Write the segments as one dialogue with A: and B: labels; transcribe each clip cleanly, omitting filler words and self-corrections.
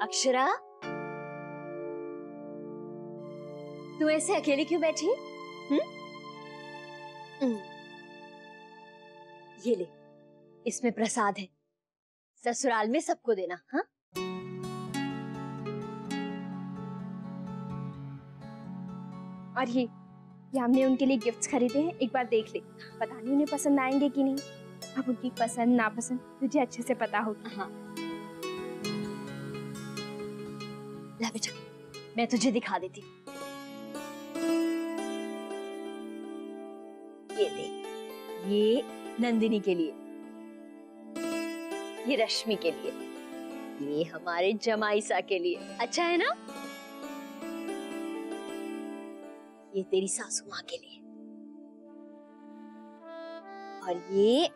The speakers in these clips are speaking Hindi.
A: अक्षरा, तू ऐसे अकेली क्यों बैठी? ये ले, इसमें प्रसाद है, ससुराल में सबको देना। हाँ,
B: और ये हमने उनके लिए गिफ्ट्स खरीदे हैं, एक बार देख ले, पता नहीं उन्हें पसंद आएंगे कि नहीं। अब उनकी पसंद नापसंद तुझे अच्छे से पता होगी।
A: हाँ, ला बेटा, मैं तुझे दिखा देती हूँ। ये देख, ये नंदिनी के लिए, ये रश्मि के लिए, ये हमारे जमाईसा के लिए। अच्छा है ना? ये तेरी सासू माँ के लिए, और ये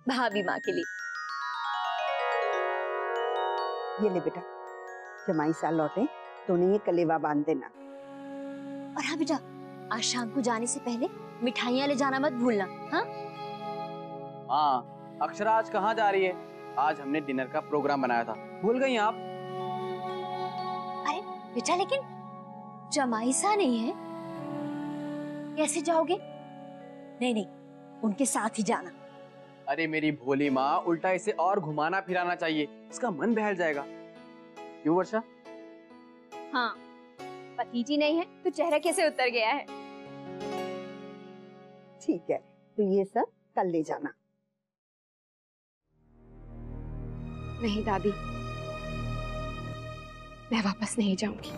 A: भाभी माँ के लिए।
C: ये ले बेटा, जमाईसा लौटे तो उन्हें ये कलेवा बांध देना।
A: और हाँ बेटा, आज शाम को जाने से पहले मिठाइयाँ ले जाना मत भूलना। हाँ
D: हाँ, अक्षरा आज कहाँ जा रही है? आज हमने डिनर का प्रोग्राम बनाया था, भूल गई आप?
A: अरे बेटा, लेकिन जमाईसा नहीं है, कैसे जाओगे? नहीं नहीं, उनके साथ ही जाना।
D: अरे मेरी भोली माँ, उल्टा इसे और घुमाना फिराना चाहिए, इसका मन बहल जाएगा। क्यों वर्षा?
B: हाँ, भतीजी नहीं है तो चेहरा कैसे उतर गया है।
C: ठीक है, तो ये सब कल ले जाना।
B: नहीं दादी, मैं वापस नहीं जाऊंगी।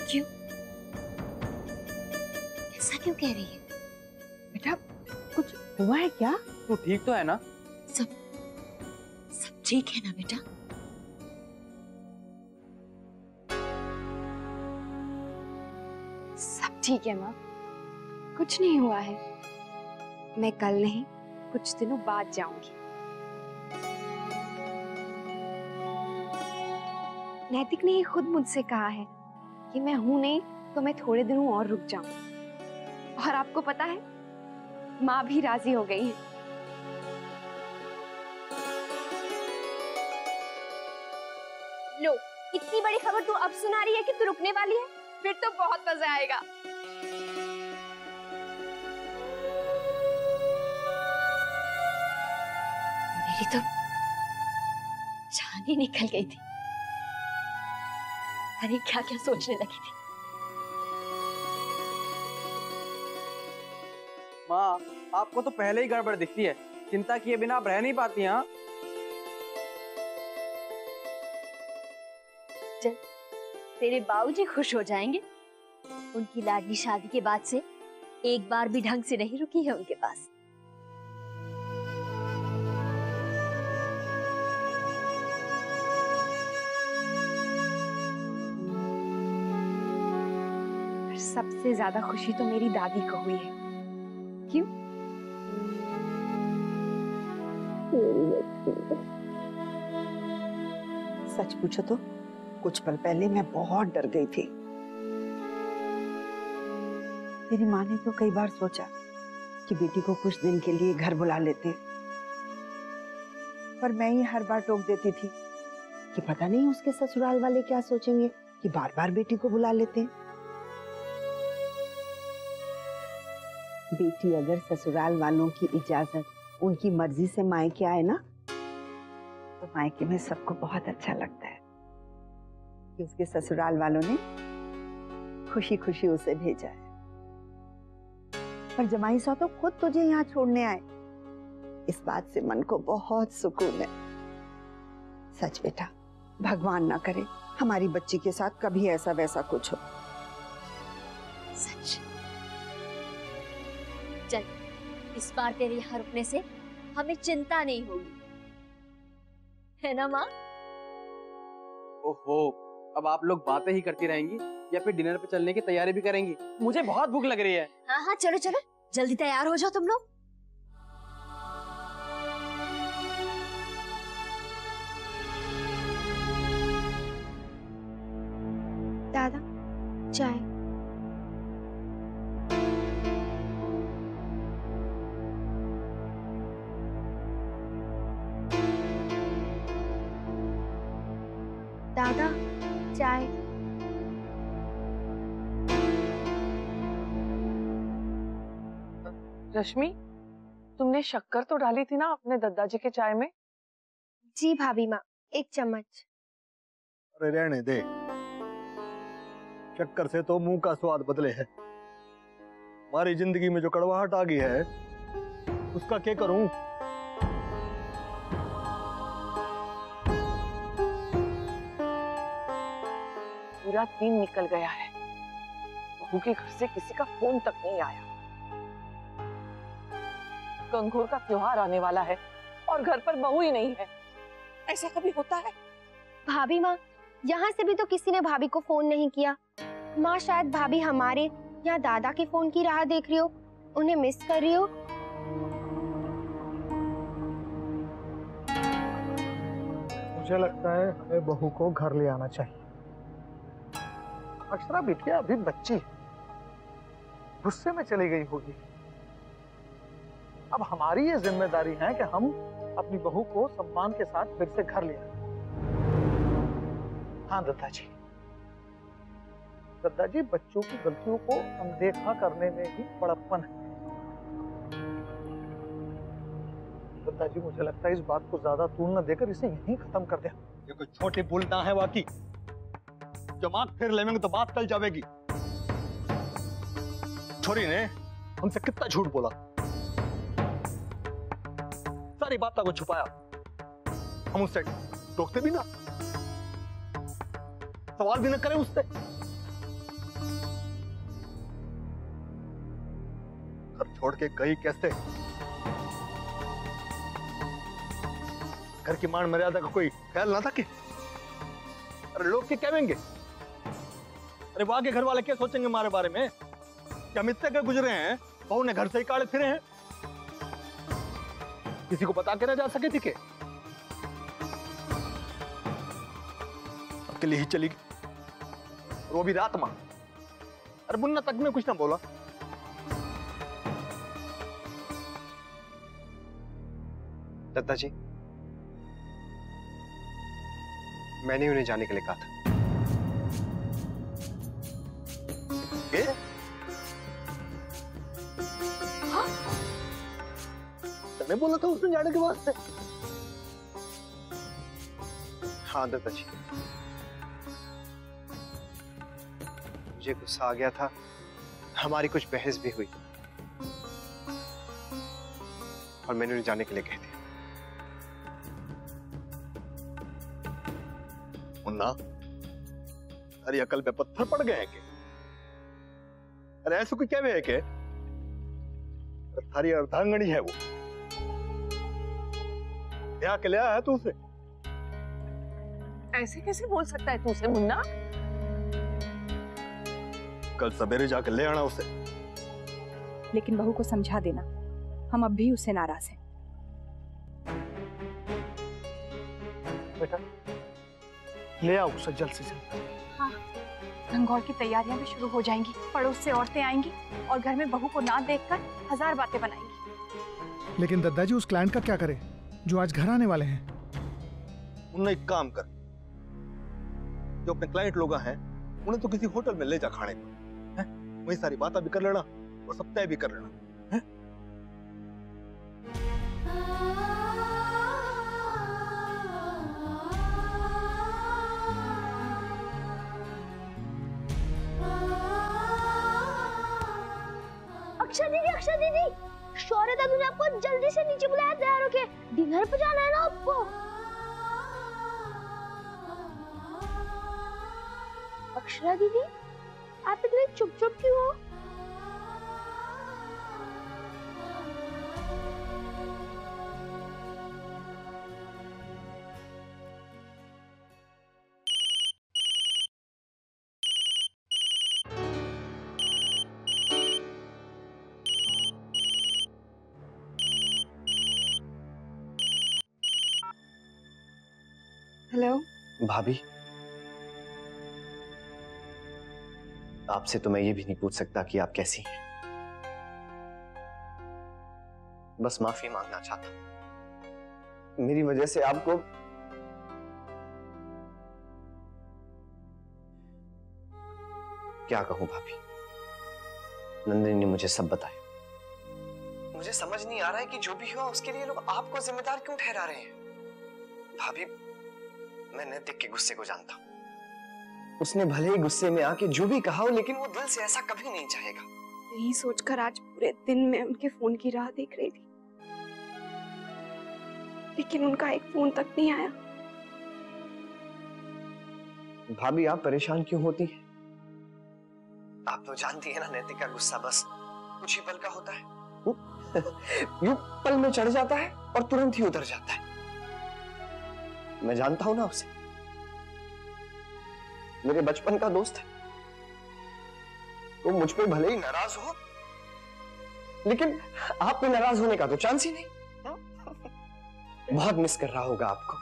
A: क्यों? ऐसा क्यों कह रही है?
C: बेटा, कुछ हुआ है क्या?
D: तू ठीक तो है ना?
A: सब ठीक है ना बेटा?
B: सब ठीक है माँ, कुछ नहीं हुआ है। मैं कल नहीं, कुछ दिनों बाद जाऊंगी। नैतिक ने खुद मुझसे कहा है कि मैं हूं नहीं तो मैं थोड़े दिनों और रुक जाऊं। और आपको पता है, माँ भी राजी हो गई है। लो, इतनी बड़ी खबर तू अब सुना रही है कि तू रुकने वाली है? फिर तो बहुत मजा आएगा।
A: मेरी तो जान ही निकल गई थी। अरे क्या क्या सोचने लगी थी।
D: माँ, आपको तो पहले ही गड़बड़ दिखती है, चिंता किए बिना आप रह नहीं पाती। हाँ,
A: चल, तेरे बाबूजी खुश हो जाएंगे। उनकी लाडली शादी के बाद से एक बार भी ढंग से नहीं रुकी है उनके पास।
B: सबसे ज्यादा खुशी तो मेरी दादी को हुई है। क्यों?
C: सच पूछो तो कुछ पल पहले मैं बहुत डर गई थी। मेरी माँ ने तो कई बार सोचा कि बेटी को कुछ दिन के लिए घर बुला लेते, पर मैं ही हर बार टोक देती थी कि पता नहीं उसके ससुराल वाले क्या सोचेंगे कि बार बार बेटी को बुला लेते हैं। बेटी अगर ससुराल वालों की इजाजत, उनकी मर्जी से मायके आए ना, तो मायके में सबको बहुत अच्छा लगता है कि उसके ससुराल वालों ने खुशी खुशी उसे भेजा है। पर जमाई साहब तो खुद तुझे यहाँ छोड़ने आए, इस बात से मन को बहुत सुकून है। सच बेटा, भगवान ना करे हमारी बच्ची के साथ कभी ऐसा वैसा कुछ हो।
A: सच। चल, इस बार तेरे यहाँ रुकने से हमें चिंता नहीं होगी, है ना माँ?
D: ओहो, अब आप लोग बातें ही करती रहेंगी या फिर डिनर पे चलने की तैयारी भी करेंगी? मुझे बहुत भूख लग रही है।
A: हाँ हाँ, चलो चलो, जल्दी तैयार हो जाओ तुम लोग।
B: दादा, चाय। दादा, चाय।
E: रश्मि, तुमने शक्कर तो डाली थी ना अपने दादाजी के चाय में?
B: जी भाभी माँ, 1 चम्मच।
F: अरे रहने दे, शक्कर से तो मुंह का स्वाद बदले है। हमारी जिंदगी में जो कड़वाहट आ गई है उसका क्या करूं?
E: पूरा दिन निकल गया है, बहू के घर से किसी का फोन तक नहीं आया। गंगोर का त्योहार आने वाला है और घर पर बहू ही नहीं है। ऐसा कभी होता है?
B: भाभी माँ, यहाँ से भी तो किसी ने भाभी को फोन नहीं किया। माँ, शायद भाभी हमारे या दादा के फोन की राह देख रही हो, उन्हें मिस कर रही हो।
F: मुझे लगता है हमें बहू को घर ले आना चाहिए। अक्षरा बिटिया अभी बच्ची है, गुस्से में चली गई होगी। अब हमारी ये जिम्मेदारी है कि हम अपनी बहू को सम्मान के साथ फिर से घर ले आए। हाँ दत्ताजी, दादाजी, बच्चों की गलतियों को अनदेखा करने में ही बड़प्पन है। दादाजी, मुझे लगता है इस बात को ज्यादा तूल न देकर इसे यहीं खत्म कर दे। ये कोई छोटी भूल ना है वाकई, दिमाग फिर लेंगे तो बात कल जाएगी। छोरी ने हमसे कितना झूठ बोला, सारी बातों को छुपाया। हम उससे टोकते भी ना, सवाल भी ना करें उससे। घर छोड़ के गई कैसे? घर की मान मर्यादा का कोई ख्याल ना था कि? अरे लोग क्या कहेंगे? अरे वो आगे घर वाले क्या सोचेंगे हमारे बारे में कि हम इतने गुजरे हैं, बहू ने घर से ही काढ़े फिरे हैं, किसी को बता के ना जा सके थी के? अकेले ही चली गई, वो भी रात में। अरे मुन्ना तक में कुछ ना बोला।
G: दत्ताजी, मैंने उन्हें जाने के लिए कहा था।
F: मैं बोला था उसने जाने के वास्ते।
G: हाँ दत्ताजी, मुझे गुस्सा आ गया था, हमारी कुछ बहस भी हुई और मैंने उन्हें जाने के लिए कह दिया।
F: मुन्ना, अरे अकल पे पत्थर पड़ गए हैं के? अरे ऐसे कोई कहवे है के? थारी अर्धांगनी है वो, ब्याह के लिया है तू उसे?
E: ऐसे कैसे बोल सकता है तू उसे मुन्ना?
F: कल सवेरे जाकर ले आना उसे।
H: लेकिन बहू को समझा देना, हम अब भी उससे नाराज हैं।
F: बेटा ले आओ उसे जल्द से जल्द।
H: हाँ, गंगौर की तैयारियां भी शुरू हो जाएंगी, पड़ोस से औरतें आएंगी और घर में बहू को ना देखकर 1000 बातें बनाएंगी।
I: लेकिन दादाजी, उस क्लाइंट का क्या करें जो आज घर आने वाले हैं?
F: उन्हें एक काम कर, जो अपने क्लाइंट लोग हैं उन्हें तो किसी होटल में ले जा खाने को, वही सारी बातें भी कर लेना और सब तय भी कर लेना।
B: अक्षर दीदी, शौर्य दादू ने आपको जल्दी से नीचे बुलाया, तैयार होके डिनर पे जाना है ना आपको। अक्षरा दीदी, आप इतने चुप क्यों हो?
C: हेलो
G: भाभी, आपसे तो मैं ये भी नहीं पूछ सकता कि आप कैसी हैं। बस माफी मांगना चाहता हूं। मेरी वजह से आपको क्या कहूं भाभी, नंदिनी ने मुझे सब बताया। मुझे समझ नहीं आ रहा है कि जो भी हुआ उसके लिए लोग आपको जिम्मेदार क्यों ठहरा रहे हैं। भाभी, मैं नैतिक के गुस्से को जानता हूं। उसने भले ही गुस्से में आके जो भी कहा हो, लेकिन वो दिल से ऐसा कभी नहीं चाहेगा।
B: यही सोचकर आज पूरे दिन मैं उनके फोन की राह देख रही थी, लेकिन उनका एक फोन तक नहीं आया।
G: भाभी, आप परेशान क्यों होती हैं? आप तो जानती है ना, नैतिक का गुस्सा बस कुछ ही पल का होता है। यूं पल में चढ़ जाता है और तुरंत ही उतर जाता है। मैं जानता हूं ना उसे, मेरे बचपन का दोस्त है। वो मुझ पे भले ही नाराज हो, लेकिन आप पे नाराज होने का तो चांस ही नहीं। बहुत मिस कर रहा होगा आपको।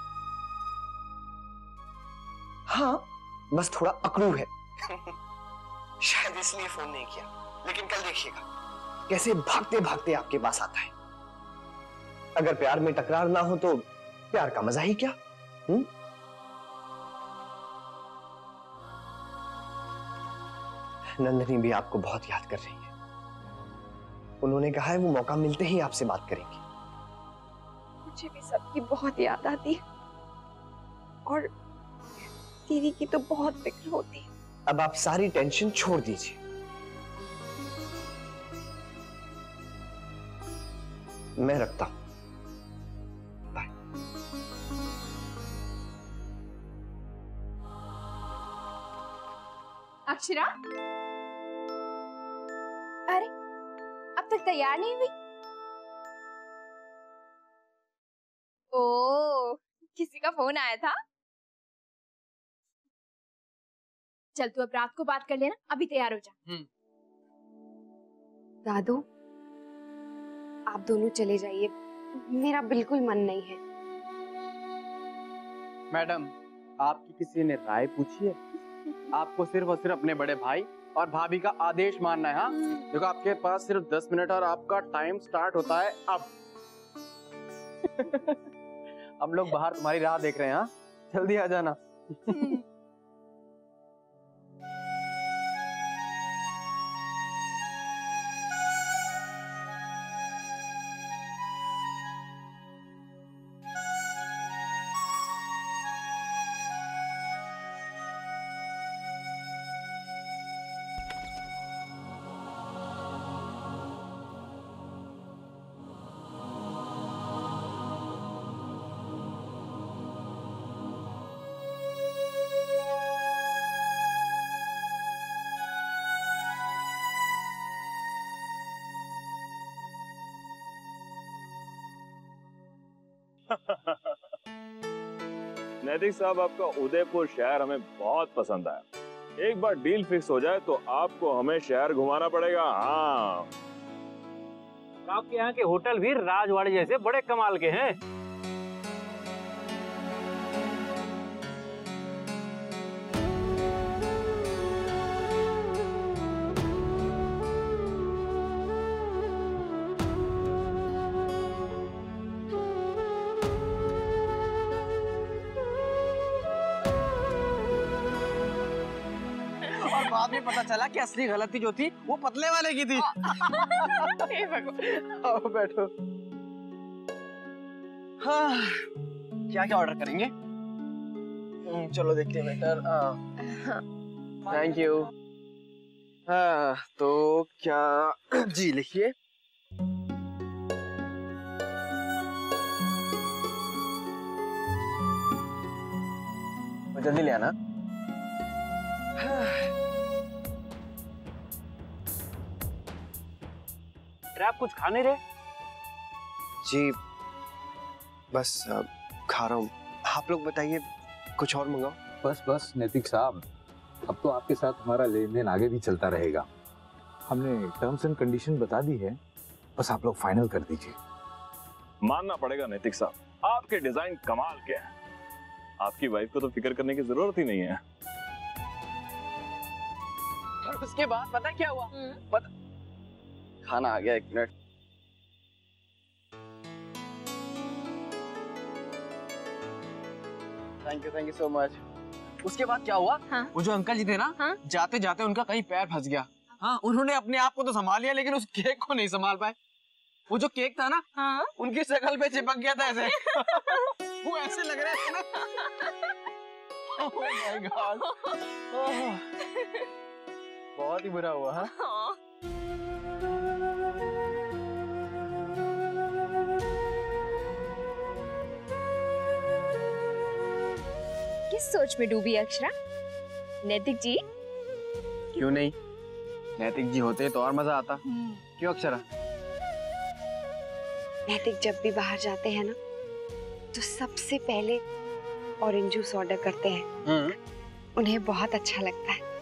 G: हाँ, बस थोड़ा अकड़ू है। शायद इसलिए फोन नहीं किया, लेकिन कल देखिएगा कैसे भागते भागते आपके पास आता है। अगर प्यार में टकरार ना हो तो प्यार का मजा ही क्या? नंदिनी भी आपको बहुत याद कर रही है। उन्होंने कहा है वो मौका मिलते ही आपसे बात करेंगे।
B: मुझे भी सबकी बहुत याद आती है और दीदी की तो बहुत फिक्र होती है।
G: अब आप सारी टेंशन छोड़ दीजिए। मैं रखता हूं। बाय।
B: अक्षरा, अरे अब तक तैयार नहीं हुई? ओ, किसी का फोन आया था? चल तू अब रात को बात कर लेना, अभी तैयार हो जा। दादू, आप दोनों चले जाइए, मेरा बिल्कुल मन नहीं है।
D: मैडम, आपकी किसी ने राय पूछी है? आपको सिर्फ और सिर्फ अपने बड़े भाई और भाभी का आदेश मानना है। हाँ, देखो आपके पास सिर्फ 10 मिनट और आपका टाइम स्टार्ट होता है अब। हम लोग बाहर तुम्हारी राह देख रहे हैं। हाँ, जल्दी आ जाना।
J: नैतिक साहब, आपका उदयपुर शहर हमें बहुत पसंद आया। एक बार डील फिक्स हो जाए तो आपको हमें शहर घुमाना पड़ेगा। हाँ,
K: आपके यहाँ के होटल भी राजवाड़े जैसे बड़े कमाल के हैं।
D: बाद में पता चला कि असली गलती जो थी वो पतले वाले की थी। आओ बैठो। हाँ, क्या क्या ऑर्डर करेंगे? चलो देखते हैं वेटर। Thank you. हाँ, तो क्या जी लिखिए। जल्दी ले आना।
K: आप कुछ खा नहीं रहे?
G: जी बस खा रहा हूँ। आप लोग बताइए, कुछ और मंगाओ।
L: बस बस नैतिक साहब, अब तो आपके साथ हमारा लेन देन आगे भी चलता रहेगा। हमने टर्म्स एंड कंडीशन बता दी है, बस आप लोग फाइनल कर दीजिए।
J: मानना पड़ेगा नैतिक साहब, आपके डिजाइन कमाल के हैं। आपकी वाइफ को तो फिक्र करने की जरूरत ही नहीं है।
D: उसके बाद पता क्या हुआ? पता, खाना आ गया, 1 minute. Thank you so much. उसके बाद क्या हुआ?
B: हाँ?
D: वो जो अंकल जी थे ना,
B: हाँ?
D: जाते जाते उनका कहीं पैर फंस गया। हाँ, उन्होंने अपने आप को तो संभाल लिया लेकिन उस केक को नहीं संभाल पाए। वो जो केक था ना,
B: हाँ?
D: उनकी शक्ल पे चिपक गया था ऐसे। वो ऐसे लग रहे थे ना। Oh my God. बहुत ही बुरा हुआ। हाँ?
B: किस सोच में डूबी अक्षरा? नैतिक जी?
D: क्यों नहीं, नैतिक जी होते तो और मजा आता। क्यों अक्षरा?
M: नैतिक जब भी बाहर जाते हैं ना तो सबसे पहले ऑरेंज जूस ऑर्डर करते हैं। उन्हें बहुत अच्छा लगता है।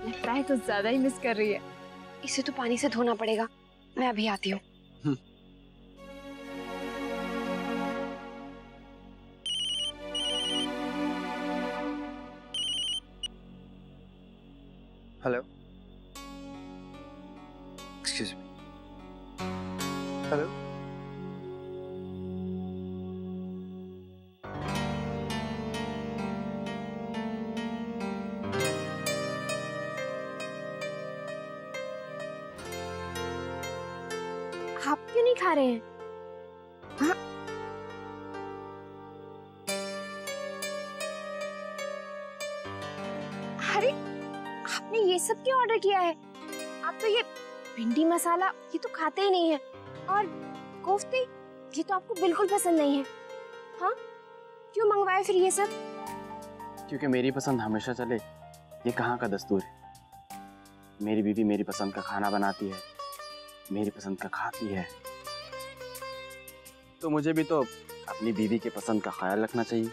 B: लगता है तो ज्यादा ही मिस कर रही है।
M: इसे तो पानी से धोना पड़ेगा, मैं अभी आती हूँ।
D: Hello, excuse me. हेलो,
B: आप क्यों नहीं खा रहे हैं? हाँ? अरे आपने ये सब क्यों ऑर्डर किया है? आप तो ये भिंडी मसाला ये तो खाते ही नहीं है, और कोफ्ते ये तो आपको बिल्कुल पसंद नहीं है। हाँ, क्यों मंगवाए फिर ये सब?
D: क्योंकि मेरी पसंद हमेशा चले, ये कहाँ का दस्तूर है। मेरी बीवी मेरी पसंद का खाना बनाती है, मेरी पसंद का खाती है, तो मुझे भी तो अपनी बीवी के पसंद का ख्याल रखना चाहिए,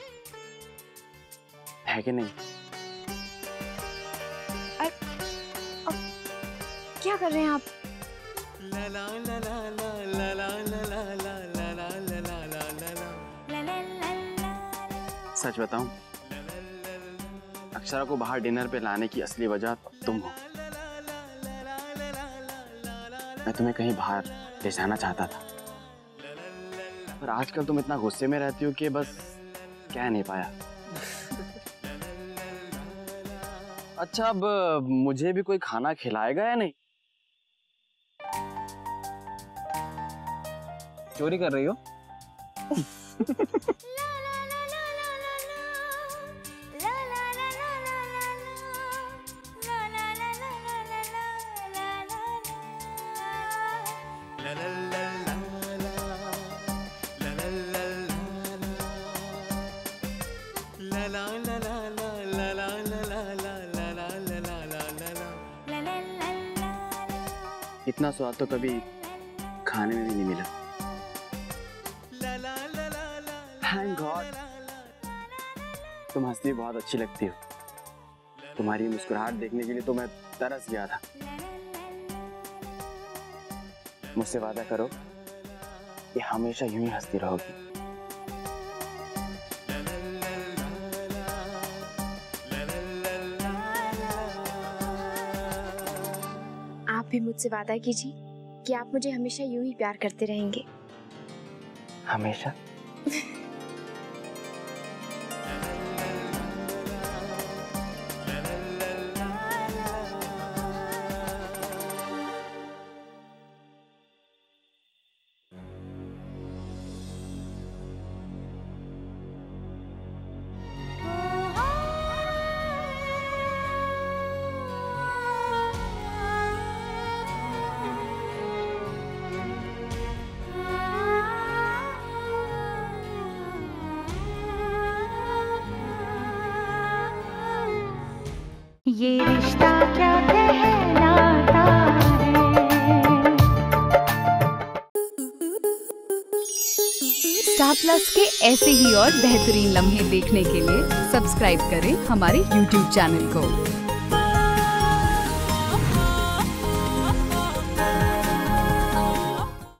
D: है कि नहीं?
B: क्या कर रहे हैं आप?
D: सच बताऊं, अक्षरा को बाहर डिनर पे लाने की असली वजह तुम हो। मैं तुम्हें कहीं बाहर ले जाना चाहता था, पर आजकल तुम इतना गुस्से में रहती हो कि बस कह नहीं पाया। अच्छा, अब मुझे भी कोई खाना खिलाएगा या नहीं? चोरी कर रही हो? इतना स्वाद तो कभी खाने में भी नहीं मिला। Thank God. तुम हंसती बहुत अच्छी लगती हो। तुम्हारी मुस्कुराहट देखने के लिए तो मैं तरस गया था। मुझसे वादा करो कि हमेशा यूं ही हंसती रहोगी।
B: आप भी मुझसे वादा कीजिए कि आप मुझे हमेशा यूं ही प्यार करते रहेंगे।
D: हमेशा?
N: ये रिश्ता क्या कहलाता है।
O: स्टार प्लस के ऐसे ही और बेहतरीन लम्हे देखने के लिए सब्सक्राइब करें हमारे YouTube चैनल को।